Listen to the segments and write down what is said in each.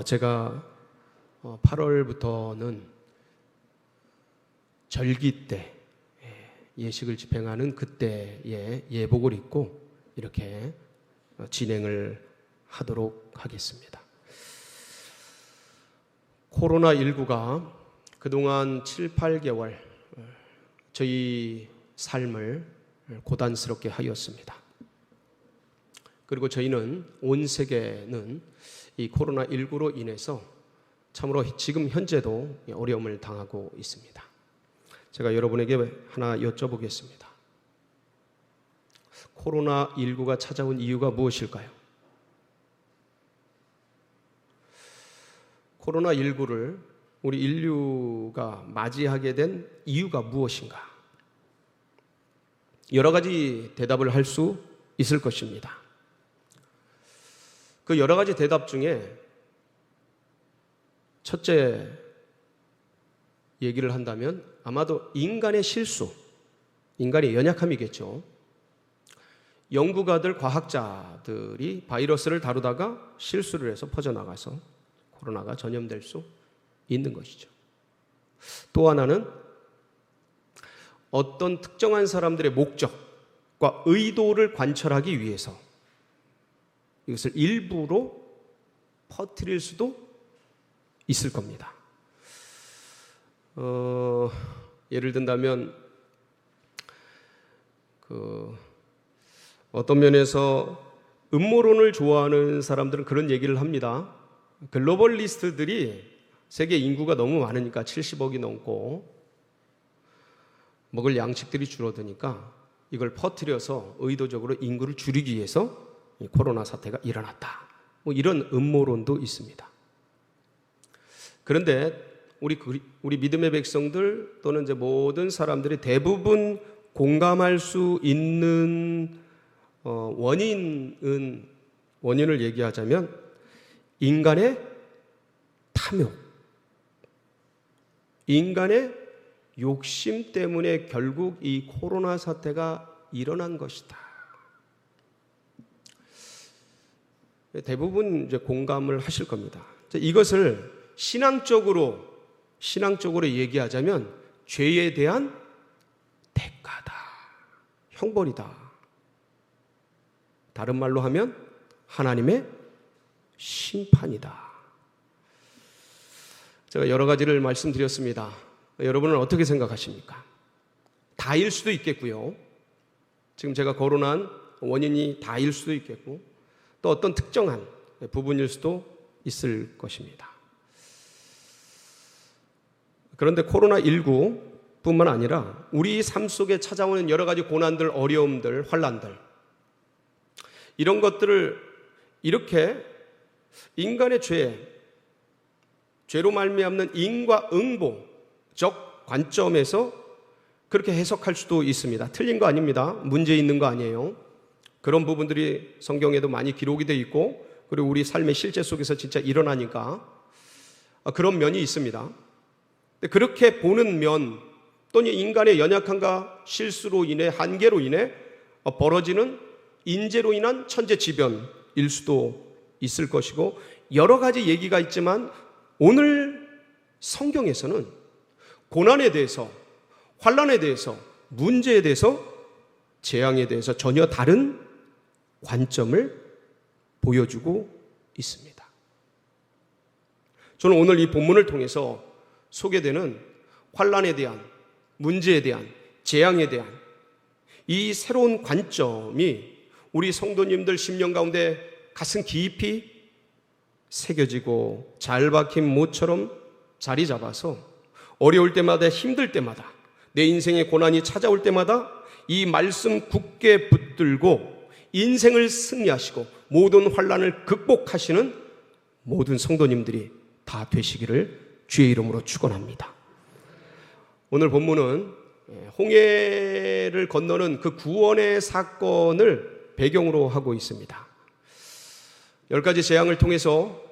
제가 8월부터는 절기 때 예식을 집행하는 그때의 예복을 입고 이렇게 진행을 하도록 하겠습니다. 코로나19가 그동안 7, 8개월 저희 삶을 고단스럽게 하였습니다. 그리고 저희는 온 세계는 이 코로나19로 인해서 참으로 지금 현재도 어려움을 당하고 있습니다. 제가 여러분에게 하나 여쭤보겠습니다. 코로나19가 찾아온 이유가 무엇일까요? 코로나19를 우리 인류가 맞이하게 된 이유가 무엇인가? 여러 가지 대답을 할 수 있을 것입니다. 그 여러 가지 대답 중에 첫째 얘기를 한다면 아마도 인간의 실수, 인간의 연약함이겠죠. 연구가들, 과학자들이 바이러스를 다루다가 실수를 해서 퍼져나가서 코로나가 전염될 수 있는 것이죠. 또 하나는 어떤 특정한 사람들의 목적과 의도를 관철하기 위해서 이것을 일부러 퍼뜨릴 수도 있을 겁니다. 예를 든다면 어떤 면에서 음모론을 좋아하는 사람들은 그런 얘기를 합니다. 글로벌리스트들이 세계 인구가 너무 많으니까 70억이 넘고 먹을 양식들이 줄어드니까 이걸 퍼뜨려서 의도적으로 인구를 줄이기 위해서 코로나 사태가 일어났다. 이런 음모론도 있습니다. 그런데 우리 믿음의 백성들 또는 이제 모든 사람들이 대부분 공감할 수 있는 원인을 얘기하자면 인간의 탐욕, 인간의 욕심 때문에 결국 이 코로나 사태가 일어난 것이다. 대부분 이제 공감을 하실 겁니다. 이것을 신앙적으로 얘기하자면 죄에 대한 대가다, 형벌이다. 다른 말로 하면 하나님의 심판이다. 제가 여러 가지를 말씀드렸습니다. 여러분은 어떻게 생각하십니까? 다일 수도 있겠고요. 지금 제가 거론한 원인이 다일 수도 있겠고 또 어떤 특정한 부분일 수도 있을 것입니다. 그런데 코로나19뿐만 아니라 우리 삶 속에 찾아오는 여러 가지 고난들, 어려움들, 환난들 이런 것들을 이렇게 인간의 죄로 말미암는 인과응보적 관점에서 그렇게 해석할 수도 있습니다. 틀린 거 아닙니다. 문제 있는 거 아니에요. 그런 부분들이 성경에도 많이 기록이 되어 있고 그리고 우리 삶의 실제 속에서 진짜 일어나니까 그런 면이 있습니다. 그렇게 보는 면 또는 인간의 연약함과 실수로 인해 한계로 인해 벌어지는 인재로 인한 천재지변일 수도 있을 것이고 여러 가지 얘기가 있지만 오늘 성경에서는 고난에 대해서 환난에 대해서 문제에 대해서 재앙에 대해서 전혀 다른 관점을 보여주고 있습니다. 저는 오늘 이 본문을 통해서 소개되는 환난에 대한 문제에 대한 재앙에 대한 이 새로운 관점이 우리 성도님들 심령 가운데 가슴 깊이 새겨지고 잘 박힌 못처럼 자리 잡아서 어려울 때마다 힘들 때마다 내 인생의 고난이 찾아올 때마다 이 말씀 굳게 붙들고 인생을 승리하시고 모든 환난을 극복하시는 모든 성도님들이 다 되시기를 주의 이름으로 축원합니다. 오늘 본문은 홍해를 건너는 그 구원의 사건을 배경으로 하고 있습니다. 10가지 재앙을 통해서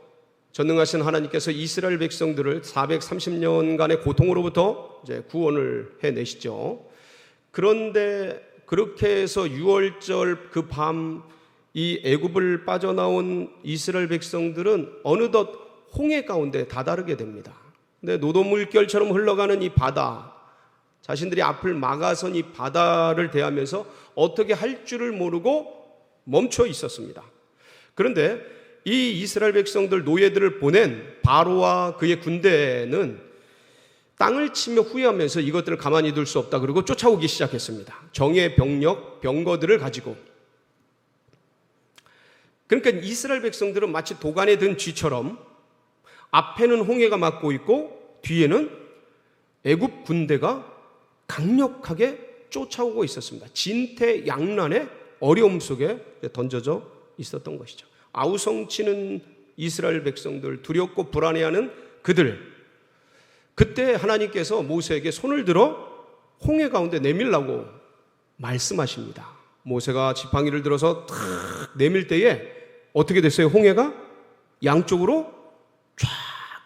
전능하신 하나님께서 이스라엘 백성들을 430년간의 고통으로부터 이제 구원을 해내시죠. 그런데 그렇게 해서 6월절 그 밤 이 애굽을 빠져나온 이스라엘 백성들은 어느덧 홍해 가운데 다다르게 됩니다. 근데 노도물결처럼 흘러가는 이 바다, 자신들이 앞을 막아선 이 바다를 대하면서 어떻게 할 줄을 모르고 멈춰 있었습니다. 그런데 이 이스라엘 백성들, 노예들을 보낸 바로와 그의 군대는 땅을 치며 후회하면서 이것들을 가만히 둘 수 없다. 그리고 쫓아오기 시작했습니다. 정예 병력, 병거들을 가지고. 그러니까 이스라엘 백성들은 마치 도간에 든 쥐처럼 앞에는 홍해가 막고 있고 뒤에는 애굽 군대가 강력하게 쫓아오고 있었습니다. 진퇴양난의 어려움 속에 던져져 있었던 것이죠. 아우성치는 이스라엘 백성들, 두렵고 불안해하는 그들, 그때 하나님께서 모세에게 손을 들어 홍해 가운데 내밀라고 말씀하십니다. 모세가 지팡이를 들어서 탁 내밀 때에 어떻게 됐어요? 홍해가 양쪽으로 쫙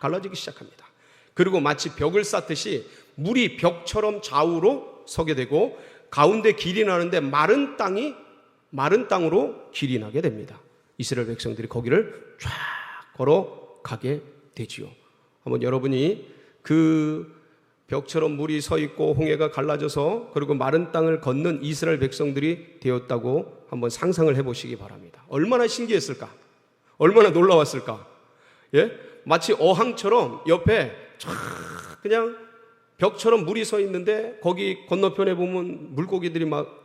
갈라지기 시작합니다. 그리고 마치 벽을 쌓듯이 물이 벽처럼 좌우로 서게 되고 가운데 길이 나는데 마른 땅으로 길이 나게 됩니다. 이스라엘 백성들이 거기를 쫙 걸어가게 되지요. 한번 여러분이 그 벽처럼 물이 서 있고 홍해가 갈라져서 그리고 마른 땅을 걷는 이스라엘 백성들이 되었다고 한번 상상을 해보시기 바랍니다. 얼마나 신기했을까? 얼마나 놀라웠을까? 예? 마치 어항처럼 옆에 쫙 그냥 벽처럼 물이 서 있는데 거기 건너편에 보면 물고기들이 막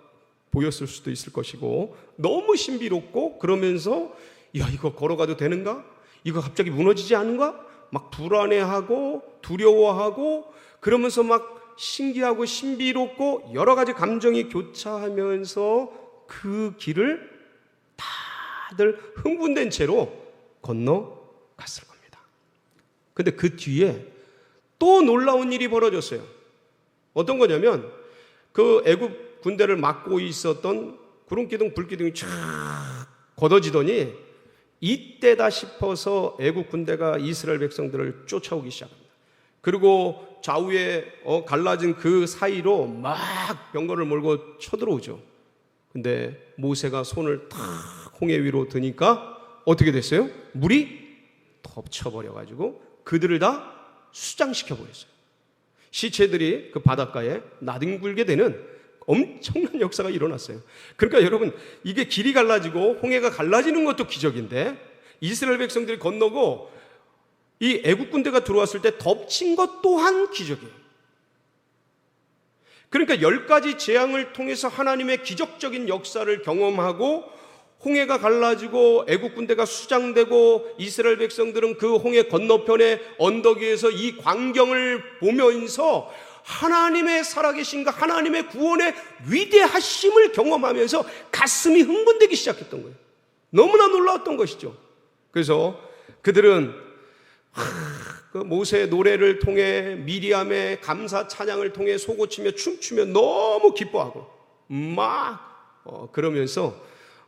보였을 수도 있을 것이고 너무 신비롭고 그러면서 야, 이거 걸어가도 되는가? 이거 갑자기 무너지지 않은가? 막 불안해하고 두려워하고 그러면서 막 신기하고 신비롭고 여러 가지 감정이 교차하면서 그 길을 다들 흥분된 채로 건너갔을 겁니다. 근데 그 뒤에 또 놀라운 일이 벌어졌어요. 어떤 거냐면 그 애굽 군대를 막고 있었던 구름기둥 불기둥이 쫙 걷어지더니 이때다 싶어서 애국 군대가 이스라엘 백성들을 쫓아오기 시작합니다. 그리고 좌우에 갈라진 그 사이로 막 병거를 몰고 쳐들어오죠. 근데 모세가 손을 탁 홍해 위로 드니까 어떻게 됐어요? 물이 덮쳐버려가지고 그들을 다 수장시켜버렸어요. 시체들이 그 바닷가에 나뒹굴게 되는 엄청난 역사가 일어났어요. 그러니까 여러분, 이게 길이 갈라지고 홍해가 갈라지는 것도 기적인데 이스라엘 백성들이 건너고 이 애국 군대가 들어왔을 때 덮친 것 또한 기적이에요. 그러니까 10가지 재앙을 통해서 하나님의 기적적인 역사를 경험하고 홍해가 갈라지고 애국 군대가 수장되고 이스라엘 백성들은 그 홍해 건너편의 언덕 위에서 이 광경을 보면서 하나님의 살아계신가, 하나님의 구원의 위대하심을 경험하면서 가슴이 흥분되기 시작했던 거예요. 너무나 놀라웠던 것이죠. 그래서 그들은 그 모세의 노래를 통해 미리암의 감사 찬양을 통해 솟구치며 춤추며 너무 기뻐하고 막 그러면서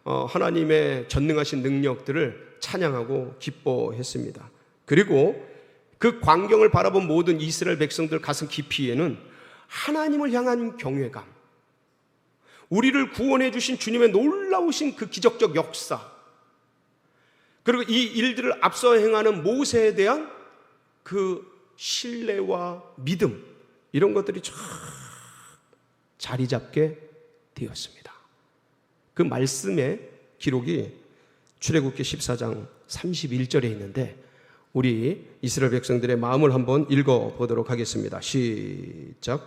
하나님의 전능하신 능력들을 찬양하고 기뻐했습니다. 그리고 그 광경을 바라본 모든 이스라엘 백성들 가슴 깊이에는 하나님을 향한 경외감, 우리를 구원해 주신 주님의 놀라우신 그 기적적 역사, 그리고 이 일들을 앞서 행하는 모세에 대한 그 신뢰와 믿음, 이런 것들이 쫙 자리 잡게 되었습니다. 그 말씀의 기록이 출애굽기 14장 31절에 있는데 우리 이스라엘 백성들의 마음을 한번 읽어보도록 하겠습니다. 시작.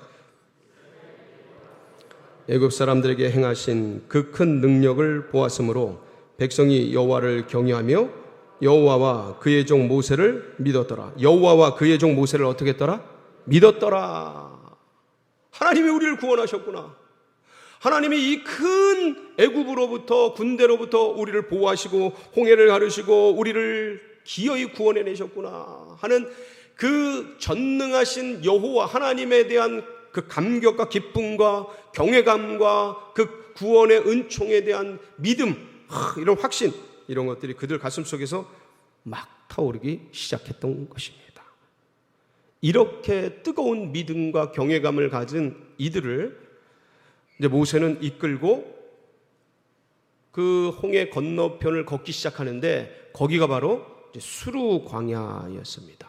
애굽 사람들에게 행하신 그 큰 능력을 보았으므로 백성이 여호와를 경외하며 여호와와 그의 종 모세를 믿었더라. 여호와와 그의 종 모세를 어떻게 했더라? 믿었더라. 하나님이 우리를 구원하셨구나. 하나님이 이 큰 애굽으로부터 군대로부터 우리를 보호하시고 홍해를 가르시고 우리를 기어이 구원해내셨구나 하는 그 전능하신 여호와 하나님에 대한 그 감격과 기쁨과 경외감과 그 구원의 은총에 대한 믿음, 이런 확신, 이런 것들이 그들 가슴 속에서 막 타오르기 시작했던 것입니다. 이렇게 뜨거운 믿음과 경외감을 가진 이들을 이제 모세는 이끌고 그 홍해 건너편을 걷기 시작하는데 거기가 바로 수루 광야였습니다.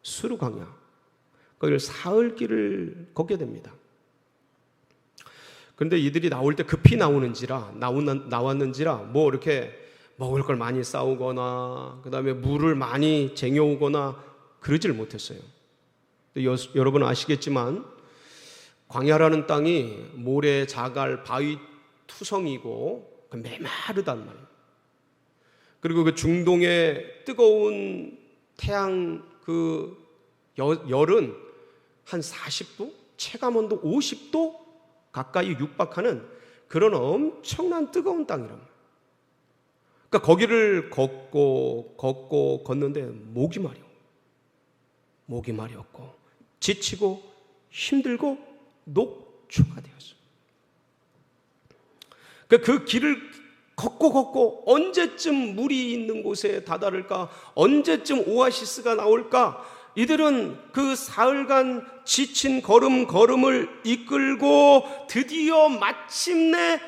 수루 광야. 거기를 사흘 길을 걷게 됩니다. 그런데 이들이 나올 때 급히 나왔는지라 뭐 이렇게 먹을 걸 많이 싸우거나 그다음에 물을 많이 쟁여오거나 그러질 못했어요. 여러분 아시겠지만 광야라는 땅이 모래, 자갈, 바위 투성이고 메마르단 말이에요. 그리고 그 중동의 뜨거운 태양 그 열은 한 40도, 체감온도 50도 가까이 육박하는 그런 엄청난 뜨거운 땅이랍니다. 그러니까 거기를 걷는데 목이 마렸고 지치고 힘들고 녹초가 되었어요. 그러니까 그 길을 걷고 언제쯤 물이 있는 곳에 다다를까? 언제쯤 오아시스가 나올까? 이들은 그 사흘간 지친 걸음을 이끌고 드디어 마침내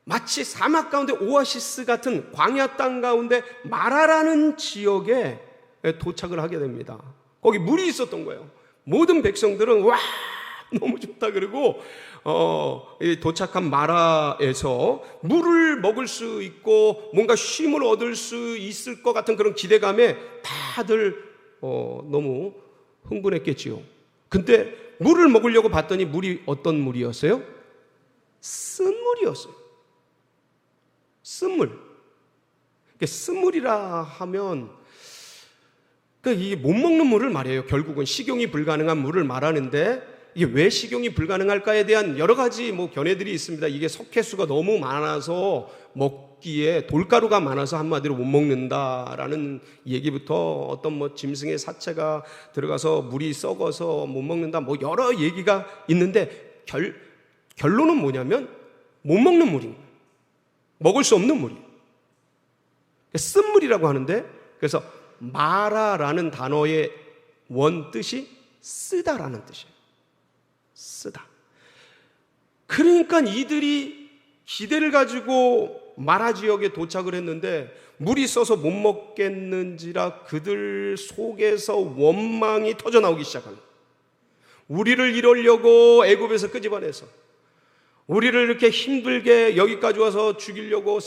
마치 사막 가운데 오아시스 같은 광야 땅 가운데 마라라는 지역에 도착을 하게 됩니다. 거기 물이 있었던 거예요. 모든 백성들은 와 너무 좋다 그러고 도착한 마라에서 물을 먹을 수 있고 뭔가 쉼을 얻을 수 있을 것 같은 그런 기대감에 다들 너무 흥분했겠지요. 근데 물을 먹으려고 봤더니 물이 어떤 물이었어요? 쓴물이었어요. 쓴물. 쓴물이라 하면 이게 못 먹는 물을 말해요. 결국은 식용이 불가능한 물을 말하는데 이게 왜 식용이 불가능할까에 대한 여러 가지 견해들이 있습니다. 이게 석회수가 너무 많아서 먹기에 돌가루가 많아서 한마디로 못 먹는다라는 얘기부터 어떤 짐승의 사체가 들어가서 물이 썩어서 못 먹는다 여러 얘기가 있는데 결론은 뭐냐면 못 먹는 물인 거예요. 먹을 수 없는 물이에요. 쓴물이라고 하는데 그래서 마라라는 단어의 원뜻이 쓰다라는 뜻이에요. 쓰다. 그러니까 이들이 기대를 가지고 마라 지역에 도착을 했는데 물이 써서 못 먹겠는지라 그들 속에서 원망이 터져나오기 시작합니다. 우리를 이러려고 애굽에서 끄집어내서 우리를 이렇게 힘들게 여기까지 와서 죽이려고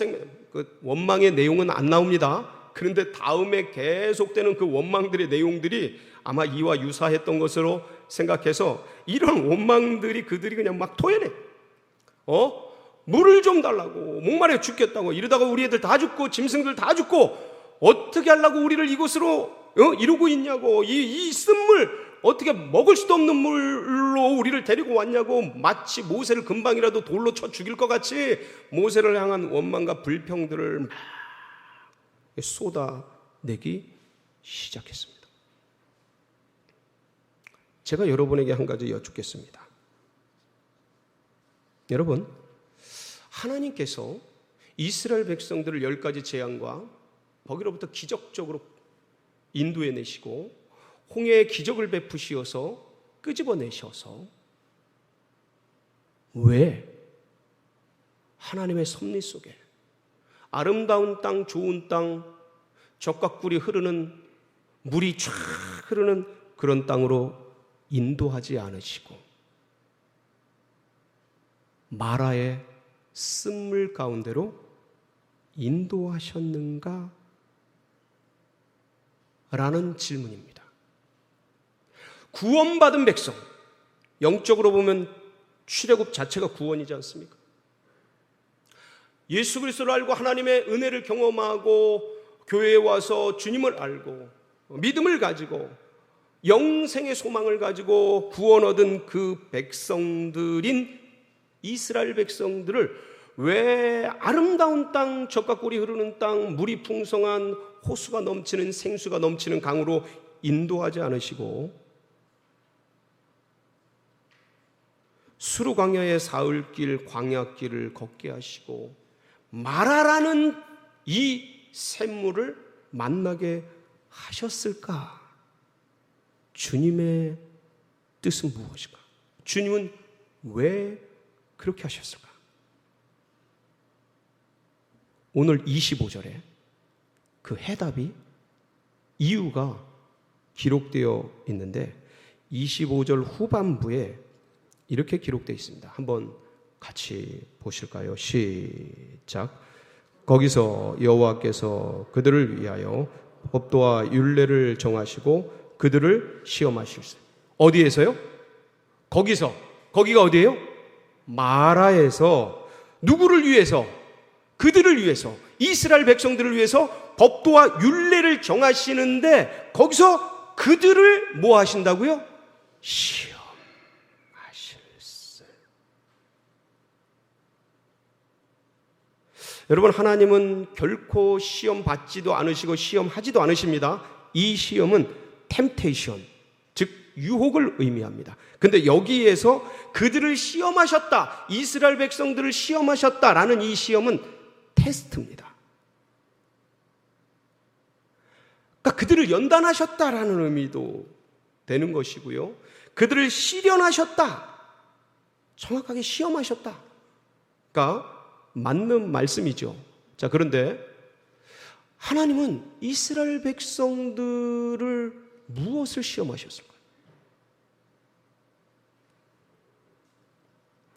그 원망의 내용은 안 나옵니다. 그런데 다음에 계속되는 그 원망들의 내용들이 아마 이와 유사했던 것으로 생각해서 이런 원망들이 그들이 그냥 막 토해내. 물을 좀 달라고 목마르게 죽겠다고 이러다가 우리 애들 다 죽고 짐승들 다 죽고 어떻게 하려고 우리를 이곳으로 이러고 있냐고 이 쓴물 어떻게 먹을 수도 없는 물로 우리를 데리고 왔냐고 마치 모세를 금방이라도 돌로 쳐 죽일 것 같이 모세를 향한 원망과 불평들을 막 쏟아내기 시작했습니다. 제가 여러분에게 한 가지 여쭙겠습니다. 여러분, 하나님께서 이스라엘 백성들을 10가지 재앙과 거기로부터 기적적으로 인도해내시고 홍해의 기적을 베푸시어서 끄집어내셔서 왜 하나님의 섭리 속에 아름다운 땅, 좋은 땅, 젖과 꿀이 흐르는 물이 쫙 흐르는 그런 땅으로 인도하지 않으시고 마라의 쓴물 가운데로 인도하셨는가? 라는 질문입니다. 구원받은 백성, 영적으로 보면 출애굽 자체가 구원이지 않습니까? 예수 그리스도를 알고 하나님의 은혜를 경험하고 교회에 와서 주님을 알고 믿음을 가지고 영생의 소망을 가지고 구원 얻은 그 백성들인 이스라엘 백성들을 왜 아름다운 땅, 젖과 꿀이 흐르는 땅, 물이 풍성한 호수가 넘치는 생수가 넘치는 강으로 인도하지 않으시고 수르 광야의 사흘길 광야길을 걷게 하시고 마라라는 이 샘물을 만나게 하셨을까? 주님의 뜻은 무엇일까? 주님은 왜 그렇게 하셨을까? 오늘 25절에 그 해답이, 이유가 기록되어 있는데 25절 후반부에 이렇게 기록되어 있습니다. 한번 같이 보실까요? 시작. 거기서 여호와께서 그들을 위하여 법도와 율례를 정하시고 그들을 시험하실세. 어디에서요? 거기서. 거기가 어디예요? 마라에서. 누구를 위해서? 그들을 위해서, 이스라엘 백성들을 위해서 법도와 율례를 정하시는데 거기서 그들을 뭐 하신다고요? 시험하실세. 여러분, 하나님은 결코 시험 받지도 않으시고 시험하지도 않으십니다. 이 시험은 템테이션, 즉 유혹을 의미합니다. 근데 여기에서 그들을 시험하셨다, 이스라엘 백성들을 시험하셨다라는 이 시험은 테스트입니다. 그러니까 그들을 연단하셨다라는 의미도 되는 것이고요, 그들을 시련하셨다, 정확하게 시험하셨다, 그러니까 맞는 말씀이죠. 자, 그런데 하나님은 이스라엘 백성들을 무엇을 시험하셨을까요?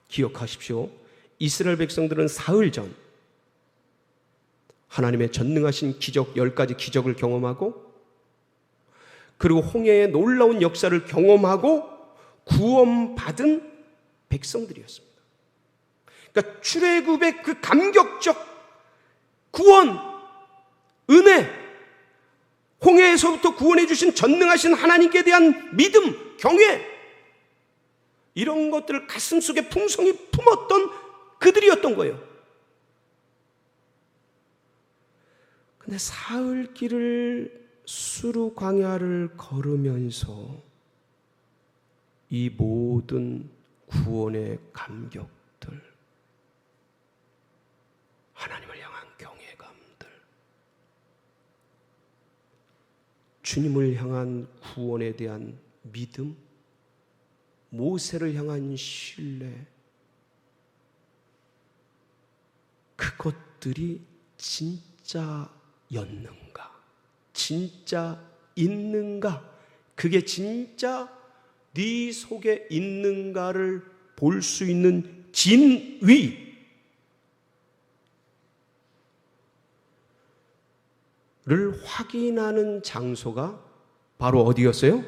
기억하십시오. 이스라엘 백성들은 사흘 전 하나님의 전능하신 기적, 10가지 기적을 경험하고, 그리고 홍해의 놀라운 역사를 경험하고 구원받은 백성들이었습니다. 그러니까 출애굽의 그 감격적 구원, 은혜, 홍해에서부터 구원해 주신 전능하신 하나님께 대한 믿음, 경외, 이런 것들을 가슴속에 풍성히 품었던 그들이었던 거예요. 근데 사흘 길을 수르 광야를 걸으면서 이 모든 구원의 감격들, 하나님을 향한 경외감들, 주님을 향한 구원에 대한 믿음, 모세를 향한 신뢰, 그것들이 진짜였는가, 진짜 있는가, 그게 진짜 네 속에 있는가를 볼 수 있는 진위를 확인하는 장소가 바로 어디였어요?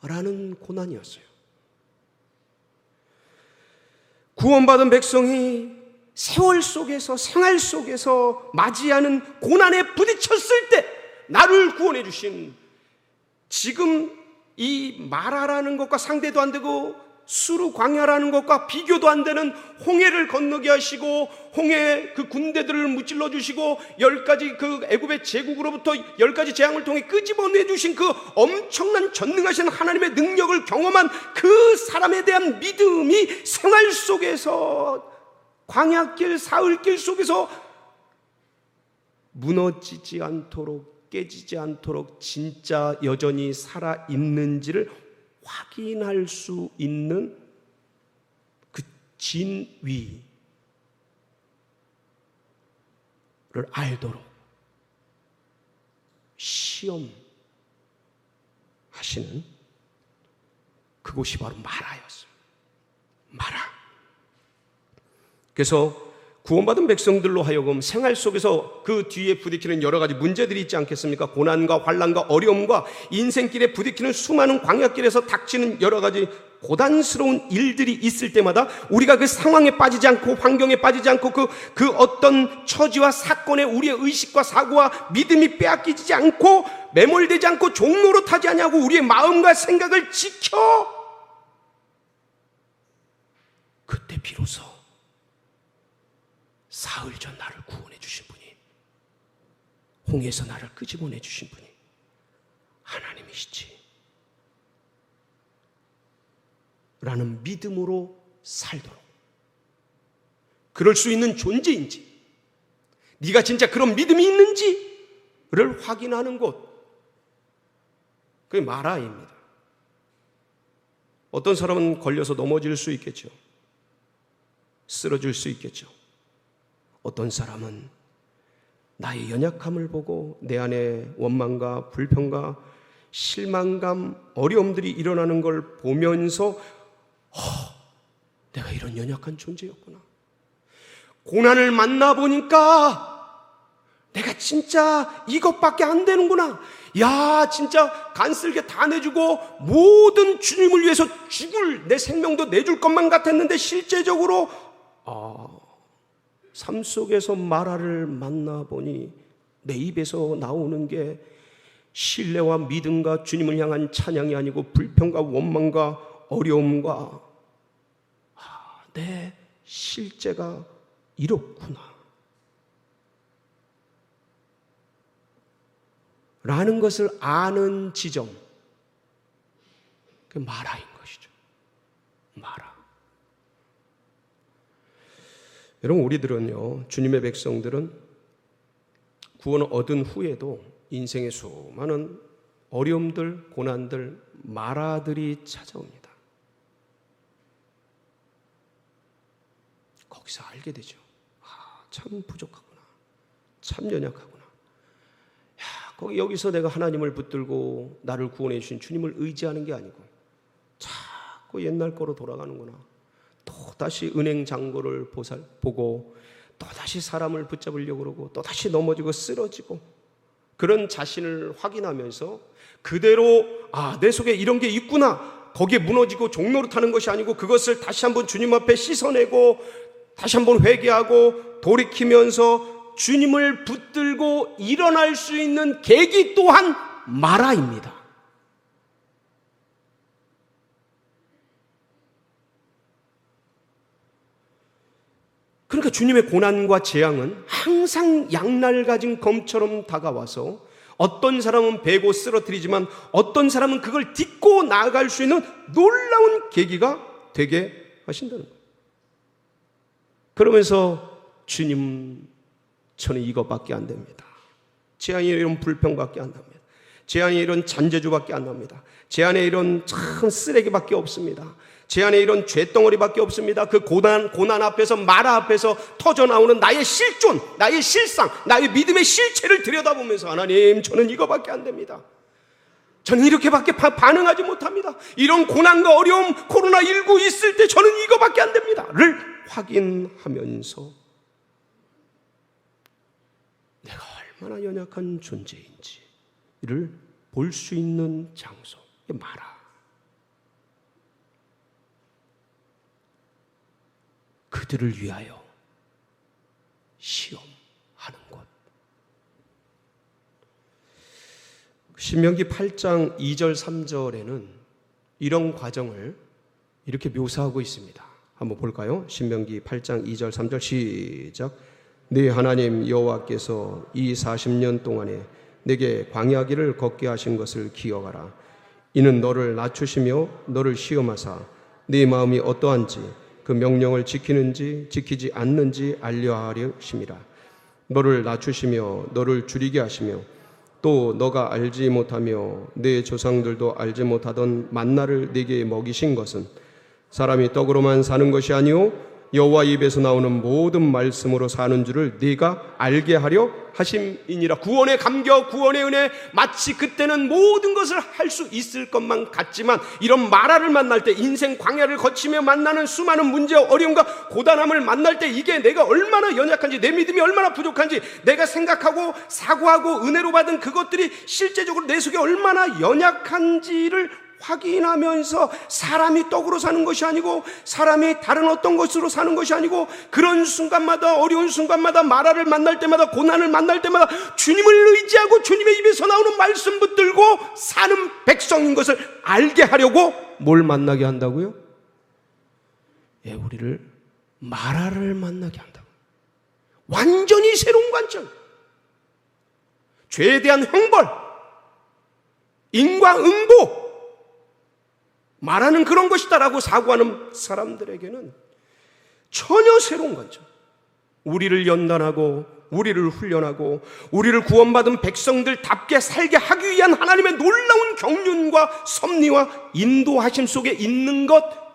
마라라는 고난이었어요. 구원받은 백성이 세월 속에서, 생활 속에서 맞이하는 고난에 부딪혔을 때 나를 구원해 주신, 지금 이 마라라는 것과 상대도 안 되고 수르 광야라는 것과 비교도 안 되는 홍해를 건너게 하시고, 홍해 그 군대들을 무찔러 주시고, 10가지 그 애굽의 제국으로부터 10가지 재앙을 통해 끄집어내 주신 그 엄청난 전능하신 하나님의 능력을 경험한 그 사람에 대한 믿음이 생활 속에서, 광야길, 사흘길 속에서 무너지지 않도록, 깨지지 않도록 진짜 여전히 살아있는지를 확인할 수 있는 그 진위를 알도록 시험하시는 그곳이 바로 마라였어요. 마라. 그래서 구원받은 백성들로 하여금 생활 속에서 그 뒤에 부딪히는 여러 가지 문제들이 있지 않겠습니까? 고난과 환난과 어려움과 인생길에 부딪히는 수많은 광야길에서 닥치는 여러 가지 고단스러운 일들이 있을 때마다 우리가 그 상황에 빠지지 않고, 환경에 빠지지 않고, 그 어떤 처지와 사건에 우리의 의식과 사고와 믿음이 빼앗기지 않고, 매몰되지 않고, 종로로 타지 않냐고 우리의 마음과 생각을 지켜, 그때 비로소 사흘 전 나를 구원해 주신 분이, 홍해에서 나를 끄집어내 주신 분이 하나님이시지 라는 믿음으로 살도록, 그럴 수 있는 존재인지, 네가 진짜 그런 믿음이 있는지를 확인하는 곳, 그게 마라입니다. 어떤 사람은 걸려서 넘어질 수 있겠죠. 쓰러질 수 있겠죠. 어떤 사람은 나의 연약함을 보고 내 안에 원망과 불평과 실망감, 어려움들이 일어나는 걸 보면서 내가 이런 연약한 존재였구나. 고난을 만나보니까 내가 진짜 이것밖에 안 되는구나. 야, 진짜 간쓸게 다 내주고 모든 주님을 위해서 죽을 내 생명도 내줄 것만 같았는데 실제적으로 삶 속에서 마라를 만나보니 내 입에서 나오는 게 신뢰와 믿음과 주님을 향한 찬양이 아니고 불평과 원망과 어려움과 내 실제가 이렇구나 라는 것을 아는 지점, 그게 마라인 것이죠. 마라. 여러분, 우리들은요, 주님의 백성들은 구원을 얻은 후에도 인생의 수많은 어려움들, 고난들, 마라들이 찾아옵니다. 거기서 알게 되죠. 참 부족하구나. 참 연약하구나. 여기서 내가 하나님을 붙들고 나를 구원해 주신 주님을 의지하는 게 아니고 자꾸 옛날 거로 돌아가는구나. 또다시 은행 잔고를 보고 또다시 사람을 붙잡으려고 그러고 또다시 넘어지고 쓰러지고 그런 자신을 확인하면서 그대로 내 속에 이런 게 있구나. 거기에 무너지고 종노릇하는 것이 아니고 그것을 다시 한번 주님 앞에 씻어내고 다시 한번 회개하고 돌이키면서 주님을 붙들고 일어날 수 있는 계기 또한 마라입니다. 그러니까 주님의 고난과 재앙은 항상 양날 가진 검처럼 다가와서 어떤 사람은 베고 쓰러뜨리지만 어떤 사람은 그걸 딛고 나아갈 수 있는 놀라운 계기가 되게 하신다는 거예요. 그러면서 주님, 저는 이것밖에 안 됩니다. 제 안에 이런 불평밖에 안 납니다. 제 안에 이런 잔재주밖에 안 납니다. 제 안에 이런 참 쓰레기밖에 없습니다. 제 안에 이런 죄덩어리밖에 없습니다. 그 고난 앞에서 마라 앞에서 터져나오는 나의 실존, 나의 실상, 나의 믿음의 실체를 들여다보면서 하나님, 저는 이거밖에 안 됩니다. 저는 이렇게밖에 반응하지 못합니다. 이런 고난과 어려움, 코로나19 있을 때 저는 이거밖에 안 됩니다. 를 확인하면서 내가 얼마나 연약한 존재인지를 볼 수 있는 장소, 마라. 그들을 위하여 시험하는 것. 신명기 8장 2절 3절에는 이런 과정을 이렇게 묘사하고 있습니다. 한번 볼까요? 신명기 8장 2절 3절 시작. 네 하나님 여호와께서 이 40년 동안에 내게 광야길을 걷게 하신 것을 기억하라. 이는 너를 낮추시며 너를 시험하사 네 마음이 어떠한지 그 명령을 지키는지 지키지 않는지 알려 하심이라. 너를 낮추시며 너를 줄이게 하시며 또 너가 알지 못하며 내 조상들도 알지 못하던 만나를 네게 먹이신 것은 사람이 떡으로만 사는 것이 아니오 여호와 입에서 나오는 모든 말씀으로 사는 줄을 네가 알게 하려 하심이니라. 구원의 감격, 구원의 은혜, 마치 그때는 모든 것을 할 수 있을 것만 같지만 이런 마라를 만날 때, 인생 광야를 거치며 만나는 수많은 문제와 어려움과 고단함을 만날 때 이게 내가 얼마나 연약한지, 내 믿음이 얼마나 부족한지, 내가 생각하고 사고하고 은혜로 받은 그것들이 실제적으로 내 속에 얼마나 연약한지를 확인하면서 사람이 떡으로 사는 것이 아니고 사람이 다른 어떤 것으로 사는 것이 아니고 그런 순간마다, 어려운 순간마다, 마라를 만날 때마다, 고난을 만날 때마다 주님을 의지하고 주님의 입에서 나오는 말씀 붙들고 사는 백성인 것을 알게 하려고 뭘 만나게 한다고요? 우리를 마라를 만나게 한다고. 완전히 새로운 관점. 죄에 대한 형벌, 인과응보, 말하는 그런 것이다라고 사고하는 사람들에게는 전혀 새로운 관점. 우리를 연단하고 우리를 훈련하고 우리를 구원받은 백성들답게 살게 하기 위한 하나님의 놀라운 경륜과 섭리와 인도하심 속에 있는 것,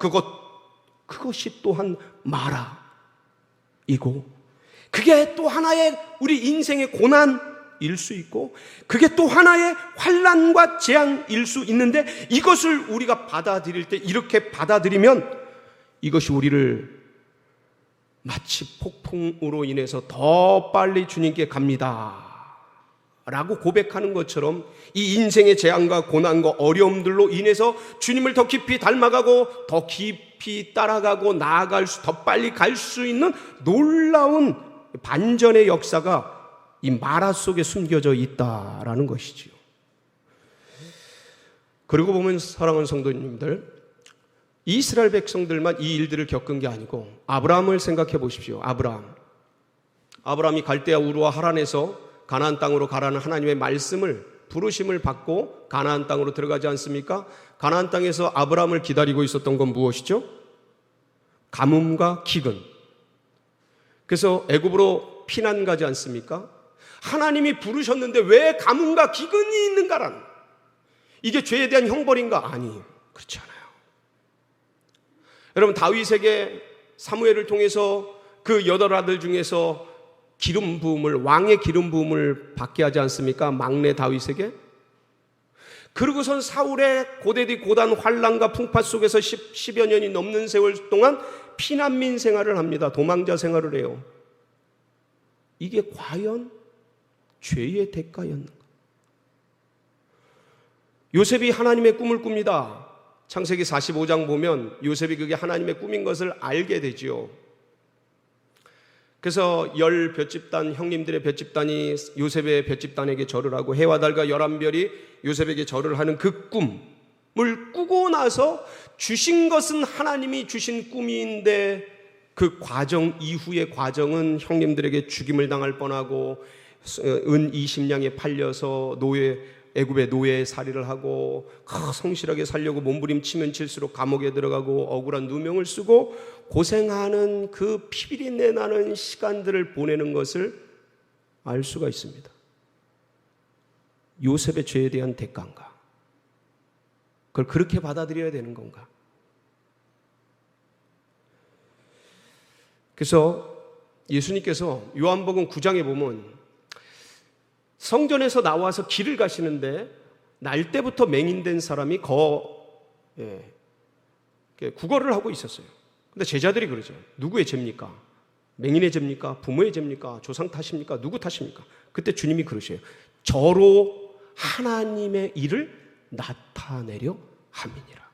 그것이 또한 마라, 그게 또 하나의 우리 인생의 고난일 수 있고, 그게 또 하나의 환난과 재앙일 수 있는데, 이것을 우리가 받아들일 때, 이렇게 받아들이면 이것이 우리를 마치 폭풍으로 인해서 더 빨리 주님께 갑니다 라고 고백하는 것처럼, 이 인생의 재앙과 고난과 어려움들로 인해서 주님을 더 깊이 닮아가고 더 깊이 따라가고 더 빨리 갈 수 있는 놀라운 반전의 역사가 이 마라 속에 숨겨져 있다라는 것이지요. 그리고 보면 사랑하는 성도님들, 이스라엘 백성들만 이 일들을 겪은 게 아니고 아브라함을 생각해 보십시오. 아브라함이 갈대아 우르와 하란에서 가나안 땅으로 가라는 하나님의 말씀을, 부르심을 받고 가나안 땅으로 들어가지 않습니까? 가나안 땅에서 아브라함을 기다리고 있었던 건 무엇이죠? 가뭄과 기근. 그래서 애굽으로 피난 가지 않습니까? 하나님이 부르셨는데 왜 가뭄과 기근이 있는가라는, 이게 죄에 대한 형벌인가? 아니에요. 그렇지 않아요. 여러분, 다윗에게 사무엘을 통해서 그 8 아들 중에서 기름 부음을, 왕의 기름 부음을 받게 하지 않습니까? 막내 다윗에게. 그러고선 사울의 고대디 고단 환난과 풍파 속에서 10여 년이 넘는 세월 동안 피난민 생활을 합니다. 도망자 생활을 해요. 이게 과연 죄의 대가였는가? 요셉이 하나님의 꿈을 꿉니다. 창세기 45장 보면 요셉이 그게 하나님의 꿈인 것을 알게 되지요. 그래서 10 볏집단, 형님들의 볏집단이 요셉의 볏집단에게 절을 하고, 해와 달과 11별이 요셉에게 절을 하는 그 꿈을 꾸고 나서 주신 것은 하나님이 주신 꿈인데, 그 과정 이후의 과정은 형님들에게 죽임을 당할 뻔하고, 은 20냥에 팔려서 애굽의 노예살이를 하고, 성실하게 살려고 몸부림치면 칠수록 감옥에 들어가고 억울한 누명을 쓰고 고생하는 그 피비린내 나는 시간들을 보내는 것을 알 수가 있습니다. 요셉의 죄에 대한 대가인가? 그걸 그렇게 받아들여야 되는 건가? 그래서 예수님께서 요한복음 9장에 보면 성전에서 나와서 길을 가시는데 날 때부터 맹인된 사람이 구걸을 하고 있었어요. 근데 제자들이 그러죠. 누구의 죄입니까? 맹인의 죄입니까? 부모의 죄입니까? 조상 탓입니까? 누구 탓입니까? 그때 주님이 그러셔요. 저로 하나님의 일을 나타내려 함이니라.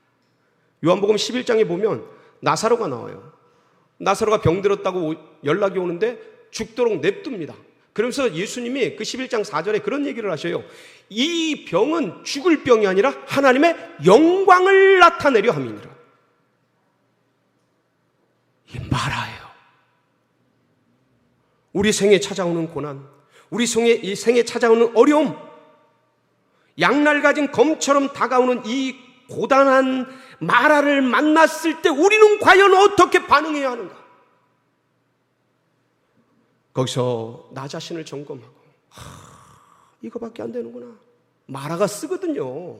요한복음 11장에 보면 나사로가 나와요. 나사로가 병들었다고 연락이 오는데 죽도록 냅둡니다. 그러면서 예수님이 그 11장 4절에 그런 얘기를 하셔요. 이 병은 죽을 병이 아니라 하나님의 영광을 나타내려 함이니라. 이게 마라예요. 우리 생에 찾아오는 고난, 우리 생에 찾아오는 어려움, 양날 가진 검처럼 다가오는 이 고단한 마라를 만났을 때 우리는 과연 어떻게 반응해야 하는가? 거기서 나 자신을 점검하고, 이거밖에 안 되는구나. 마라가 쓰거든요.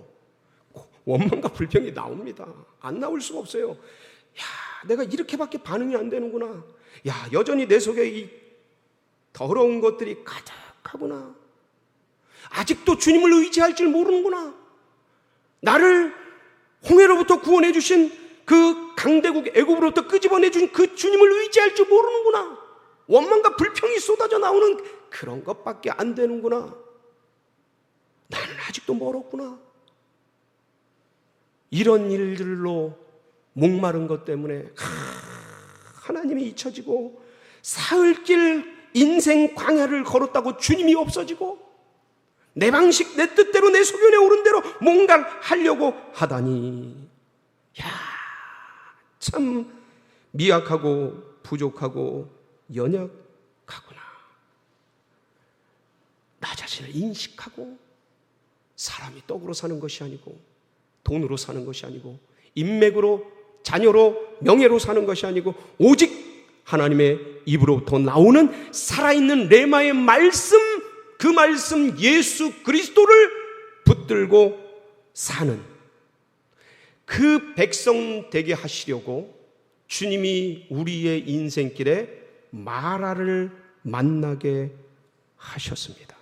원망과 불평이 나옵니다. 안 나올 수가 없어요. 내가 이렇게밖에 반응이 안 되는구나. 여전히 내 속에 이 더러운 것들이 가득하구나. 아직도 주님을 의지할 줄 모르는구나. 나를 홍해로부터 구원해 주신 그 강대국 애굽으로부터 끄집어내 주신 그 주님을 의지할 줄 모르는구나. 원망과 불평이 쏟아져 나오는 그런 것밖에 안 되는구나. 나는 아직도 멀었구나. 이런 일들로 목마른 것 때문에 하나님이 잊혀지고, 사흘길 인생 광야를 걸었다고 주님이 없어지고, 내 방식 내 뜻대로 내 소견에 오른 대로 뭔가를 하려고 하다니, 참 미약하고 부족하고 연약하구나. 나 자신을 인식하고, 사람이 떡으로 사는 것이 아니고, 돈으로 사는 것이 아니고, 인맥으로, 자녀로, 명예로 사는 것이 아니고, 오직 하나님의 입으로부터 나오는 살아있는 레마의 말씀, 그 말씀 예수 그리스도를 붙들고 사는 그 백성 되게 하시려고 주님이 우리의 인생길에 마라를 만나게 하셨습니다.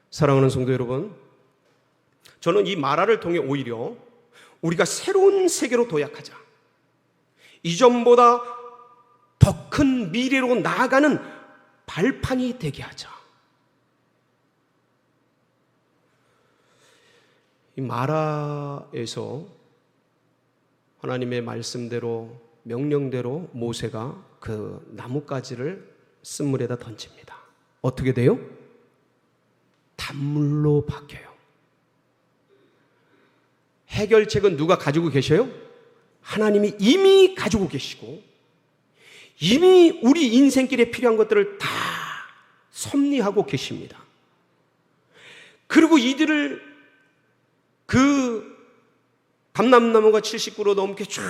사랑하는 성도 여러분, 저는 이 마라를 통해 오히려 우리가 새로운 세계로 도약하자, 이전보다 더 큰 미래로 나아가는 발판이 되게 하자. 이 마라에서 하나님의 말씀대로, 명령대로 모세가 그 나뭇가지를 쓴물에다 던집니다. 어떻게 돼요? 단물로 바뀌어요. 해결책은 누가 가지고 계셔요? 하나님이 이미 가지고 계시고, 이미 우리 인생길에 필요한 것들을 다 섭리하고 계십니다. 그리고 이들을 그 감람나무가 70그루 넘게 쫙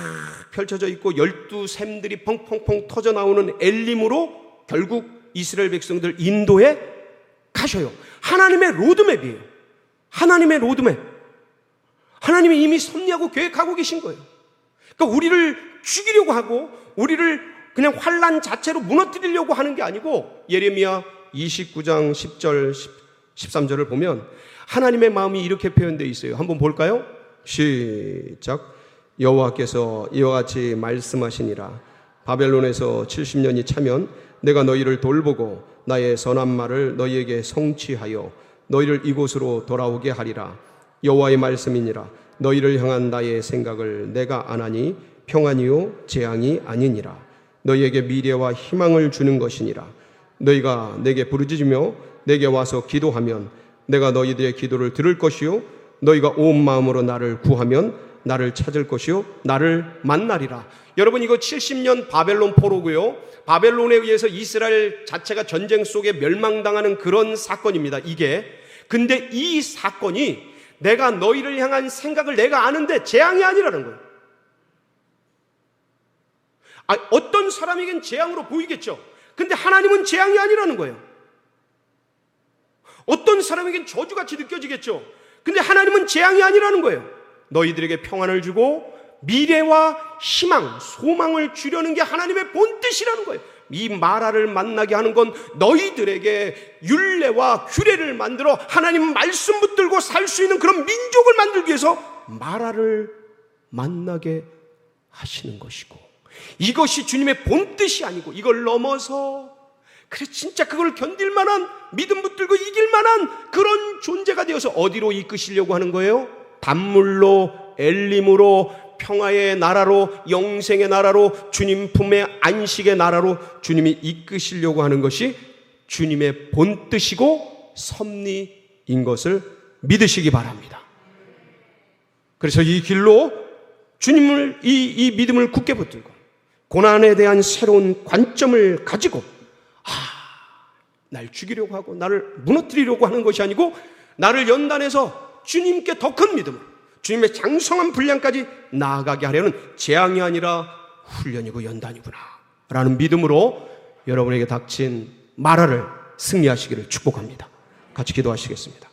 펼쳐져 있고 12샘들이 펑펑펑 터져 나오는 엘림으로 결국 이스라엘 백성들 인도에 가셔요. 하나님의 로드맵이에요. 하나님의 로드맵. 하나님이 이미 섭리하고 계획하고 계신 거예요. 그러니까 우리를 죽이려고 하고 우리를 그냥 환난 자체로 무너뜨리려고 하는 게 아니고, 예레미야 29장 10절 13절을 보면 하나님의 마음이 이렇게 표현되어 있어요. 한번 볼까요? 시작. 여호와께서 이와 같이 말씀하시니라. 바벨론에서 70년이 차면 내가 너희를 돌보고 나의 선한 말을 너희에게 성취하여 너희를 이곳으로 돌아오게 하리라. 여호와의 말씀이니라. 너희를 향한 나의 생각을 내가 아나니 평안이요 재앙이 아니니라. 너희에게 미래와 희망을 주는 것이니라. 너희가 내게 부르짖으며 내게 와서 기도하면 내가 너희들의 기도를 들을 것이요 너희가 온 마음으로 나를 구하면 나를 찾을 것이요 나를 만나리라. 여러분, 이거 70년 바벨론 포로고요, 바벨론에 의해서 이스라엘 자체가 전쟁 속에 멸망당하는 그런 사건입니다. 이게 근데 이 사건이 내가 너희를 향한 생각을 내가 아는데 재앙이 아니라는 거예요. 어떤 사람에겐 재앙으로 보이겠죠. 근데 하나님은 재앙이 아니라는 거예요. 어떤 사람에겐 저주같이 느껴지겠죠. 근데 하나님은 재앙이 아니라는 거예요. 너희들에게 평안을 주고 미래와 희망, 소망을 주려는 게 하나님의 본뜻이라는 거예요. 이 마라를 만나게 하는 건 너희들에게 율례와 규례를 만들어 하나님 말씀 붙들고 살 수 있는 그런 민족을 만들기 위해서 마라를 만나게 하시는 것이고, 이것이 주님의 본뜻이 아니고 이걸 넘어서 그래 진짜 그걸 견딜 만한, 믿음 붙들고 이길 만한 그런 존재가 되어서 어디로 이끄시려고 하는 거예요? 단물로, 엘림으로, 평화의 나라로, 영생의 나라로, 주님 품의 안식의 나라로 주님이 이끄시려고 하는 것이 주님의 본뜻이고 섭리인 것을 믿으시기 바랍니다. 그래서 이 길로 주님을, 이 믿음을 굳게 붙들고 고난에 대한 새로운 관점을 가지고, 날 죽이려고 하고 나를 무너뜨리려고 하는 것이 아니고 나를 연단해서 주님께 더 큰 믿음으로 주님의 장성한 분량까지 나아가게 하려는 재앙이 아니라 훈련이고 연단이구나 라는 믿음으로 여러분에게 닥친 마라를 승리하시기를 축복합니다. 같이 기도하시겠습니다.